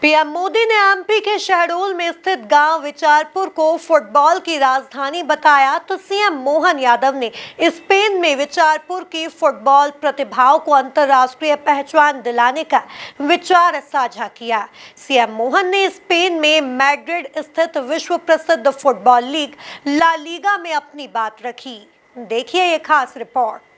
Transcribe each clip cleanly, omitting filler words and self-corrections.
PM Modi ने MP के शहडोल में स्थित गांव विचारपुर को फुटबॉल की राजधानी बताया तो सीएम मोहन यादव ने स्पेन में विचारपुर की फुटबॉल प्रतिभाओं को अंतर्राष्ट्रीय पहचान दिलाने का विचार साझा किया। सीएम मोहन ने स्पेन में मैड्रिड स्थित विश्व प्रसिद्ध फुटबॉल लीग ला लीगा में अपनी बात रखी। देखिए ये खास रिपोर्ट।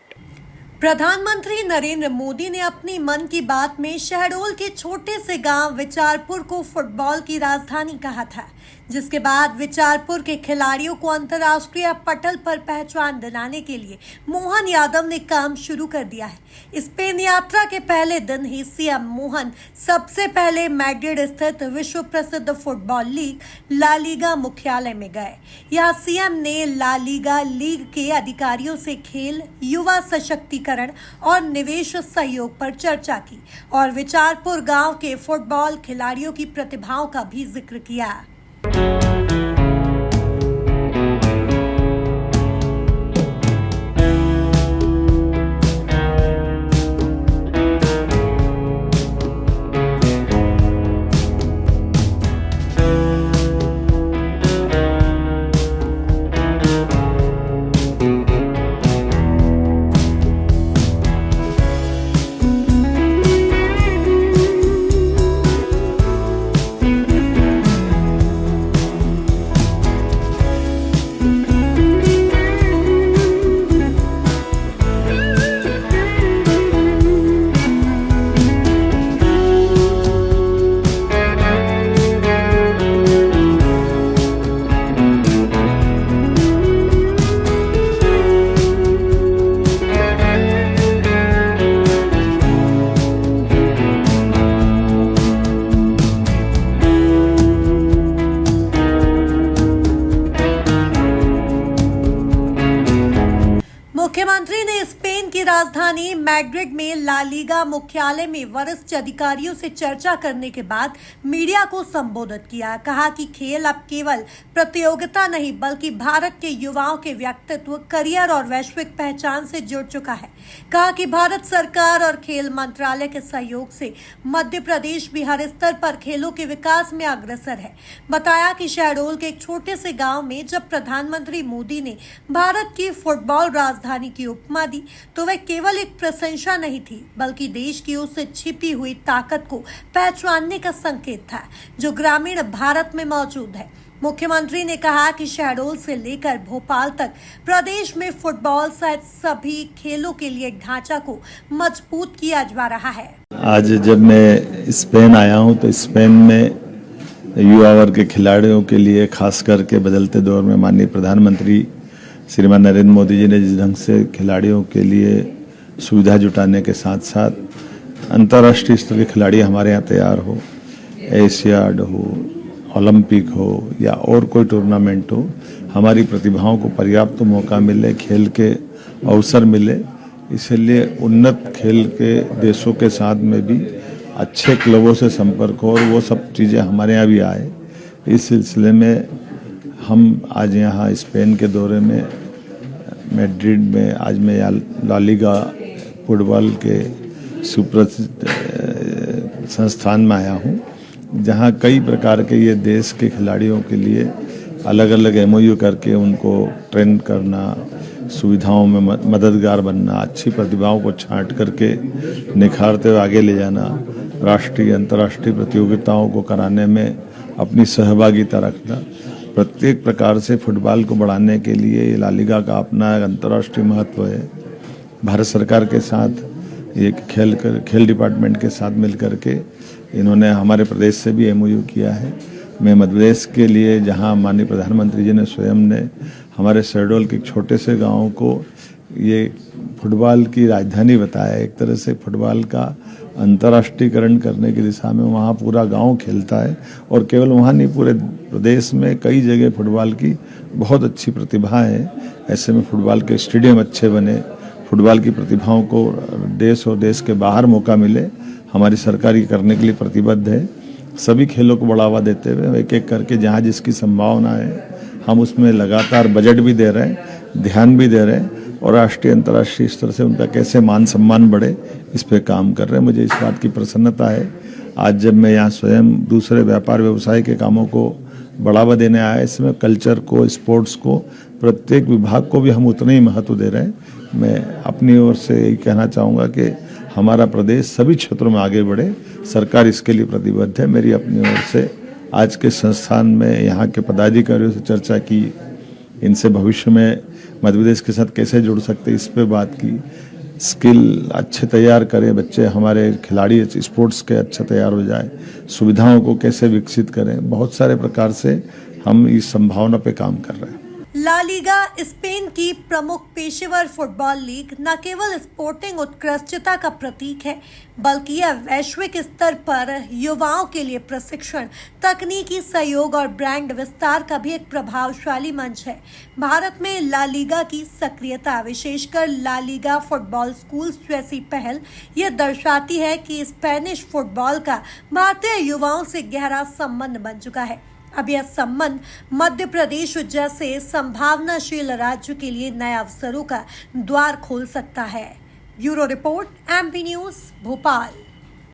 प्रधानमंत्री नरेंद्र मोदी ने अपनी मन की बात में शहडोल के छोटे से गांव विचारपुर को फुटबॉल की राजधानी कहा था, जिसके बाद विचारपुर के खिलाड़ियों को अंतर्राष्ट्रीय पटल पर पहचान दिलाने के लिए मोहन यादव ने काम शुरू कर दिया है। स्पेन यात्रा के पहले दिन ही सीएम मोहन सबसे पहले मैड्रिड स्थित विश्व प्रसिद्ध फुटबॉल लीग ला लीगा मुख्यालय में गए। यहाँ सीएम ने ला लीगा लीग के अधिकारियों से खेल, युवा सशक्तिकरण और निवेश सहयोग पर चर्चा की और विचारपुर गांव के फुटबॉल खिलाड़ियों की प्रतिभाओं का भी जिक्र किया। मुख्यमंत्री ने स्पेन की राजधानी मैड्रिड में ला लीगा मुख्यालय में वरिष्ठ अधिकारियों से चर्चा करने के बाद मीडिया को संबोधित किया। कहा कि खेल अब केवल प्रतियोगिता नहीं बल्कि भारत के युवाओं के व्यक्तित्व, करियर और वैश्विक पहचान से जुड़ चुका है। कहा कि भारत सरकार और खेल मंत्रालय के सहयोग से मध्य प्रदेश भी हर स्तर पर खेलों के विकास में अग्रसर है। बताया कि शहडोल के एक छोटे से गाँव में जब प्रधानमंत्री मोदी ने भारत की फुटबॉल राजधानी की उपमा दी तो वह केवल एक प्रशंसा नहीं थी बल्कि देश की उससे छिपी हुई ताकत को पहचानने का संकेत था जो ग्रामीण भारत में मौजूद है। मुख्यमंत्री ने कहा कि शहडोल से लेकर भोपाल तक प्रदेश में फुटबॉल सहित सभी खेलों के लिए ढांचा को मजबूत किया जा रहा है। आज जब मैं स्पेन आया हूं तो स्पेन में युवा वर्ग के खिलाड़ियों के लिए खास करके बदलते दौर में माननीय प्रधानमंत्री श्रीमान नरेंद्र मोदी जी ने जिस ढंग से खिलाड़ियों के लिए सुविधा जुटाने के साथ साथ अंतर्राष्ट्रीय स्तर के खिलाड़ी हमारे यहाँ तैयार हो, एशियाड हो, ओलंपिक हो या और कोई टूर्नामेंट हो, हमारी प्रतिभाओं को पर्याप्त मौका मिले, खेल के अवसर मिले, इसलिए उन्नत खेल के देशों के साथ में भी अच्छे क्लबों से संपर्क हो और वो सब चीज़ें हमारे यहाँ भी आए। इस सिलसिले में हम आज यहाँ स्पेन के दौरे में मैड्रिड में आज मैं ला लीगा फुटबॉल के सुप्रसिद्ध संस्थान में आया हूँ, जहाँ कई प्रकार के ये देश के खिलाड़ियों के लिए अलग अलग एमओयू करके उनको ट्रेन करना, सुविधाओं में मददगार बनना, अच्छी प्रतिभाओं को छांट करके निखारते हुए आगे ले जाना, राष्ट्रीय अंतर्राष्ट्रीय प्रतियोगिताओं को कराने में अपनी सहभागिता रखना, प्रत्येक प्रकार से फुटबॉल को बढ़ाने के लिए ला लीगा का अपना अंतर्राष्ट्रीय महत्व है। भारत सरकार के साथ ये खेल डिपार्टमेंट के साथ मिलकर के इन्होंने हमारे प्रदेश से भी एमओयू किया है। मैं मध्य प्रदेश के लिए जहां माननीय प्रधानमंत्री जी ने स्वयं ने हमारे शहडोल के छोटे से गाँव को ये फुटबॉल की राजधानी बताया, एक तरह से फुटबॉल का अंतर्राष्ट्रीयकरण करने की दिशा में वहाँ पूरा गांव खेलता है और केवल वहाँ नहीं पूरे प्रदेश में कई जगह फुटबॉल की बहुत अच्छी प्रतिभा है। ऐसे में फुटबॉल के स्टेडियम अच्छे बने, फुटबॉल की प्रतिभाओं को देश और देश के बाहर मौका मिले, हमारी सरकार ये करने के लिए प्रतिबद्ध है। सभी खेलों को बढ़ावा देते हुए एक एक करके जहाँ जिसकी संभावना है हम उसमें लगातार बजट भी दे रहे हैं, ध्यान भी दे रहे हैं और राष्ट्रीय अंतर्राष्ट्रीय स्तर से उनका कैसे मान सम्मान बढ़े इस पे काम कर रहे हैं। मुझे इस बात की प्रसन्नता है आज जब मैं यहाँ स्वयं दूसरे व्यापार व्यवसाय के कामों को बढ़ावा देने आया, इसमें कल्चर को, स्पोर्ट्स को, प्रत्येक विभाग को भी हम उतना ही महत्व दे रहे हैं। मैं अपनी ओर से यही कहना चाहूँगा कि हमारा प्रदेश सभी क्षेत्रों में आगे बढ़े, सरकार इसके लिए प्रतिबद्ध है। मेरी अपनी ओर से आज के संस्थान में यहाँ के पदाधिकारियों से चर्चा की, इनसे भविष्य में मध्य प्रदेश के साथ कैसे जुड़ सकते इस पे बात की। स्किल अच्छे तैयार करें बच्चे, हमारे खिलाड़ी स्पोर्ट्स के अच्छे तैयार हो जाए, सुविधाओं को कैसे विकसित करें, बहुत सारे प्रकार से हम इस संभावना पे काम कर रहे हैं। ला लीगा स्पेन की प्रमुख पेशेवर फुटबॉल लीग न केवल स्पोर्टिंग उत्कृष्टता का प्रतीक है, बल्कि यह वैश्विक स्तर पर युवाओं के लिए प्रशिक्षण, तकनीकी सहयोग और ब्रांड विस्तार का भी एक प्रभावशाली मंच है। भारत में ला लीगा की सक्रियता, विशेषकर ला लीगा फुटबॉल स्कूल्स जैसी पहल, यह दर्शाती है कि स्पेनिश फुटबॉल का भारतीय युवाओं से गहरा संबंध बन चुका है। अब यह संबंध मध्य प्रदेश जैसे संभावनाशील राज्य के लिए नए अवसरों का द्वार खोल सकता है। Bureau report, MP news, Bhopal.